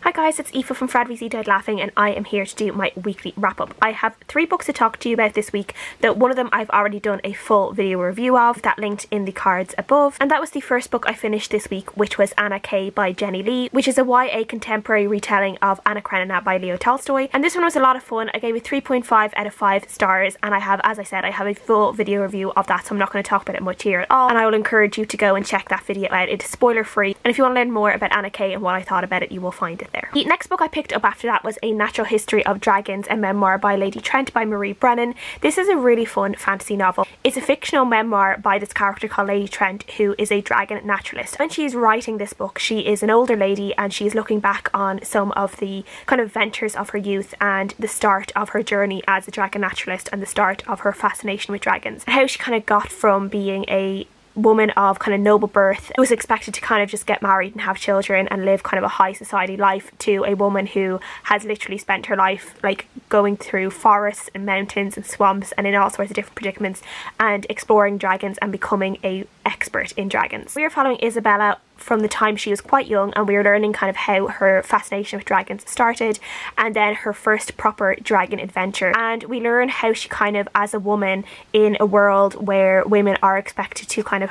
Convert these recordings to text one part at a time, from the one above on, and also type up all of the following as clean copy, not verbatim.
Hi guys, it's Aoife from FradVC Died Laughing and I am here to do my weekly wrap up. I have 3 books to talk to you about this week. One of them I've already done a full video review of, that linked in the cards above. And that was the first book I finished this week, which was Anna K by Jenny Lee, which is a YA contemporary retelling of Anna Karenina by Leo Tolstoy. And this one was a lot of fun. I gave it 3.5 out of 5 stars and I have, as I said, I have a full video review of that, so I'm not going to talk about it much here at all. And I will encourage you to go and check that video out. It is spoiler free. And if you want to learn more about Anna K and what I thought about it, you will find it there. The next book I picked up after that was A Natural History of Dragons, a memoir by Lady Trent by Marie Brennan. This is a really fun fantasy novel. It's a fictional memoir by this character called Lady Trent, who is a dragon naturalist. When she is writing this book, she is an older lady and she's looking back on some of the kind of adventures of her youth and the start of her journey as a dragon naturalist and the start of her fascination with dragons. And how she kind of got from being a woman of kind of noble birth who was expected to kind of just get married and have children and live kind of a high society life, to a woman who has literally spent her life like going through forests and mountains and swamps and in all sorts of different predicaments and exploring dragons and becoming a expert in dragons. We are following Isabella from the time she was quite young, and we are learning kind of how her fascination with dragons started and then her first proper dragon adventure. And we learn how she kind of, as a woman in a world where women are expected to kind of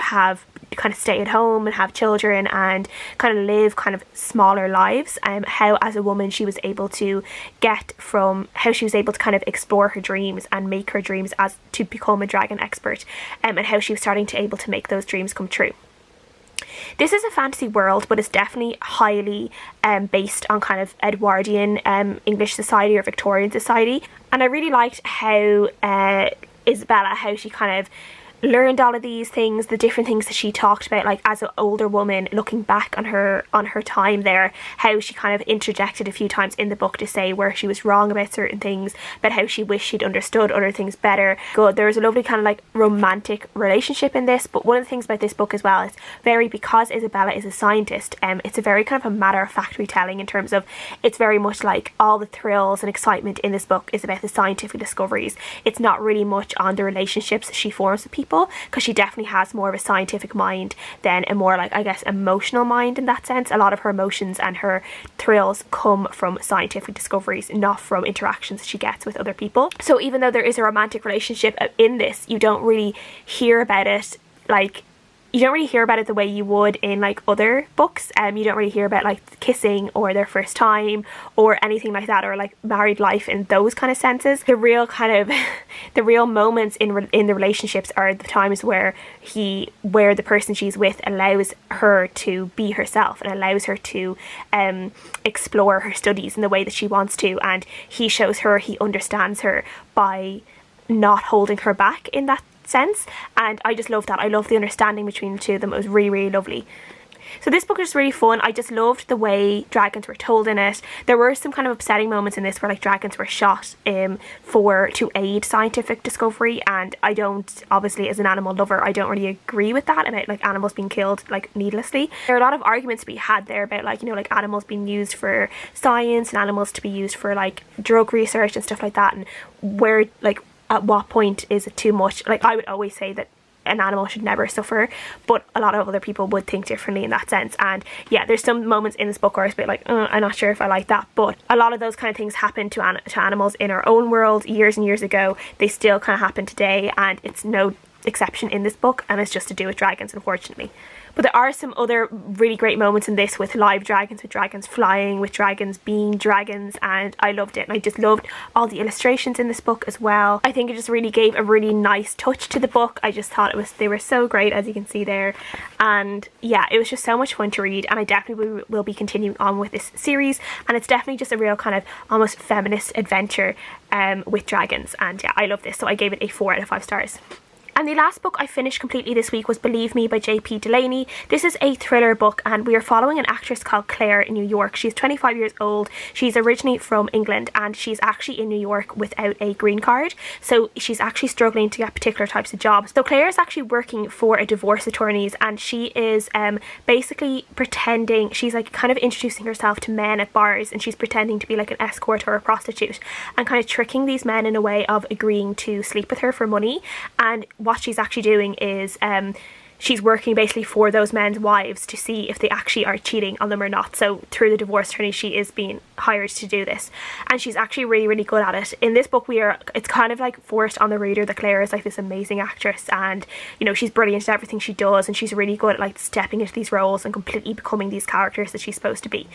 stay at home and have children and kind of live kind of smaller lives, how as a woman she was able to kind of explore her dreams and make her dreams as to become a dragon expert, and how she was starting to able to make those dreams come true. This is a fantasy world, but it's definitely highly based on kind of Edwardian English society or Victorian society. And I really liked how Isabella, how she kind of learned all of these things, the different things that she talked about, like as an older woman looking back on her time there, how she kind of interjected a few times in the book to say where she was wrong about certain things, but how she wished she'd understood other things better. Good, there's a lovely kind of like romantic relationship in this. But one of the things about this book as well is because Isabella is a scientist, it's a very kind of a matter-of-fact retelling in terms of it's very much like all the thrills and excitement in this book is about the scientific discoveries. It's not really much on the relationships she forms with people, because she definitely has more of a scientific mind than a more like, I guess, emotional mind in that sense. A lot of her emotions and her thrills come from scientific discoveries, not from interactions she gets with other people. So even though there is a romantic relationship in this, you don't really hear about it the way you would in like other books. You don't really hear about like kissing or their first time or anything like that, or like married life in those kind of senses. The real moments in the relationships are the times where the person she's with allows her to be herself and allows her to explore her studies in the way that she wants to, and he shows her he understands her by not holding her back in that sense. And I just love that. I love the understanding between the two of them. It was really, really lovely. So this book is really fun. I just loved the way dragons were told in it. There were some kind of upsetting moments in this where like dragons were shot to aid scientific discovery, and I don't, obviously as an animal lover, I don't really agree with that about like animals being killed like needlessly. There are a lot of arguments to be had there about like, you know, like animals being used for science and animals to be used for like drug research and stuff like that, and where like at what point is it too much. Like I would always say that an animal should never suffer, but a lot of other people would think differently in that sense. And yeah, there's some moments in this book where I was a bit like, I'm not sure if I like that, but a lot of those kind of things happen to animals in our own world years and years ago. They still kind of happen today, and it's no exception in this book, and it's just to do with dragons, unfortunately. But there are some other really great moments in this with live dragons, with dragons flying, with dragons being dragons, and I loved it. And I just loved all the illustrations in this book as well. I think it just really gave a really nice touch to the book. I just thought they were so great, as you can see there. And yeah, it was just so much fun to read, and I definitely will be continuing on with this series. And it's definitely just a real kind of almost feminist adventure with dragons. And yeah, I love this. So I gave it a 4 out of 5 stars. And the last book I finished completely this week was Believe Me by JP Delaney. This is a thriller book, and we are following an actress called Claire in New York. She's 25 years old. She's originally from England, and she's actually in New York without a green card. So she's actually struggling to get particular types of jobs. So Claire is actually working for a divorce attorneys, and she is basically pretending, she's like kind of introducing herself to men at bars, and she's pretending to be like an escort or a prostitute and kind of tricking these men in a way of agreeing to sleep with her for money. And what she's actually doing is she's working basically for those men's wives to see if they actually are cheating on them or not. So through the divorce attorney, she is being hired to do this, and she's actually really, really good at it. In this book, it's kind of like forced on the reader that Claire is like this amazing actress, and you know, she's brilliant at everything she does, and she's really good at like stepping into these roles and completely becoming these characters that she's supposed to be.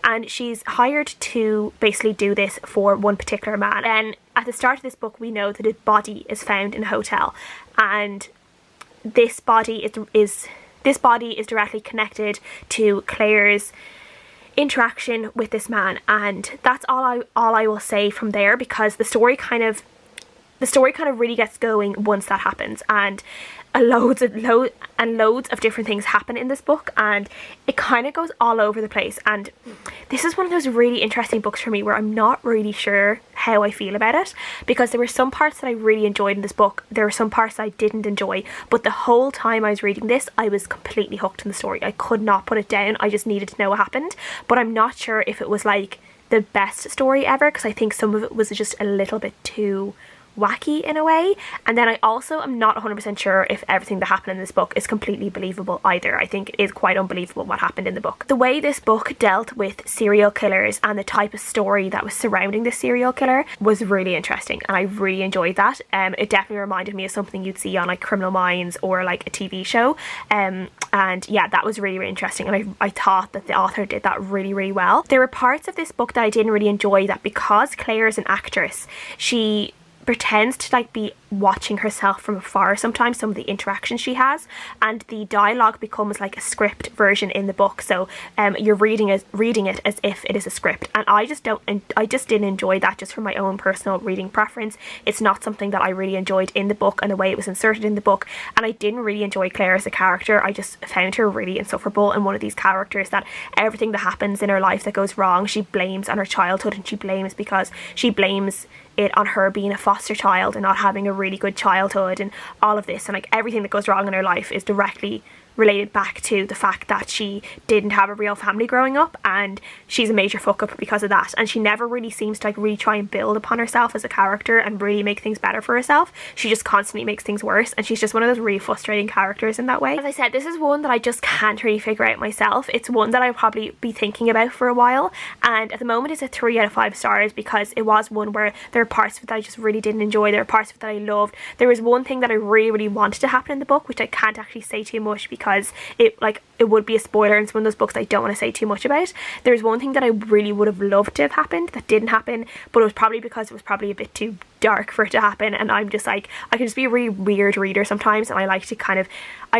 And she's hired to basically do this for one particular man. And at the start of this book, we know that his body is found in a hotel, and this body is directly connected to Claire's interaction with this man. And that's all I will say from there, because the story kind of really gets going once that happens, and loads of different things happen in this book, and it kind of goes all over the place. And this is one of those really interesting books for me where I'm not really sure how I feel about it, because there were some parts that I really enjoyed in this book, there were some parts that I didn't enjoy, but the whole time I was reading this, I was completely hooked in the story. I could not put it down. I just needed to know what happened. But I'm not sure if it was like the best story ever, because I think some of it was just a little bit too wacky in a way. And then I also am not 100% sure if everything that happened in this book is completely believable either. I think it is quite unbelievable what happened in the book. The way this book dealt with serial killers and the type of story that was surrounding this serial killer was really interesting, and I really enjoyed that. It definitely reminded me of something you'd see on like Criminal Minds or like a TV show. And yeah, that was really, really interesting, and I thought that the author did that really, really well. There were parts of this book that I didn't really enjoy, that because Claire is an actress, she pretends to like be watching herself from afar sometimes, some of the interactions she has, and the dialogue becomes like a script version in the book. So you're reading it as if it is a script, and I just didn't enjoy that, just from my own personal reading preference. It's not something that I really enjoyed in the book and the way it was inserted in the book, and I didn't really enjoy Claire as a character. I just found her really insufferable, and one of these characters that everything that happens in her life that goes wrong, she blames on her childhood, and she blames it on her being a foster child and not having a really good childhood and all of this, and like everything that goes wrong in her life is directly related back to the fact that she didn't have a real family growing up, and she's a major fuck up because of that. And she never really seems to like really try and build upon herself as a character and really make things better for herself. She just constantly makes things worse, and she's just one of those really frustrating characters in that way. As I said, this is one that I just can't really figure out myself. It's one that I'll probably be thinking about for a while, and at the moment it's a 3 out of 5 stars, because it was one where there are parts of it that I just really didn't enjoy, there are parts of it that I loved. There was one thing that I really, really wanted to happen in the book, which I can't actually say too much because it would be a spoiler, and it's one of those books I don't want to say too much about. There's one thing that I really would have loved to have happened that didn't happen, but it was probably because it was probably a bit too dark for it to happen, and I'm just like, I can just be a really weird reader sometimes, and I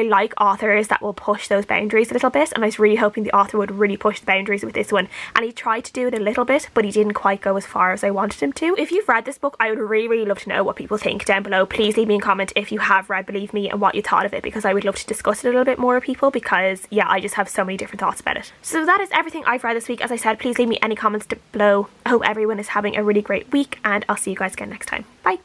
like authors that will push those boundaries a little bit, and I was really hoping the author would really push the boundaries with this one, and he tried to do it a little bit, but he didn't quite go as far as I wanted him to. If you've read this book, I would really, really love to know what people think down below. Please leave me a comment if you have read Believe Me and what you thought of it, because I would love to discuss it a little bit more with people, because yeah, I just have so many different thoughts about it. So that is everything I've read this week. As I said, please leave me any comments below. I hope everyone is having a really great week, and I'll see you guys again next time. Bye!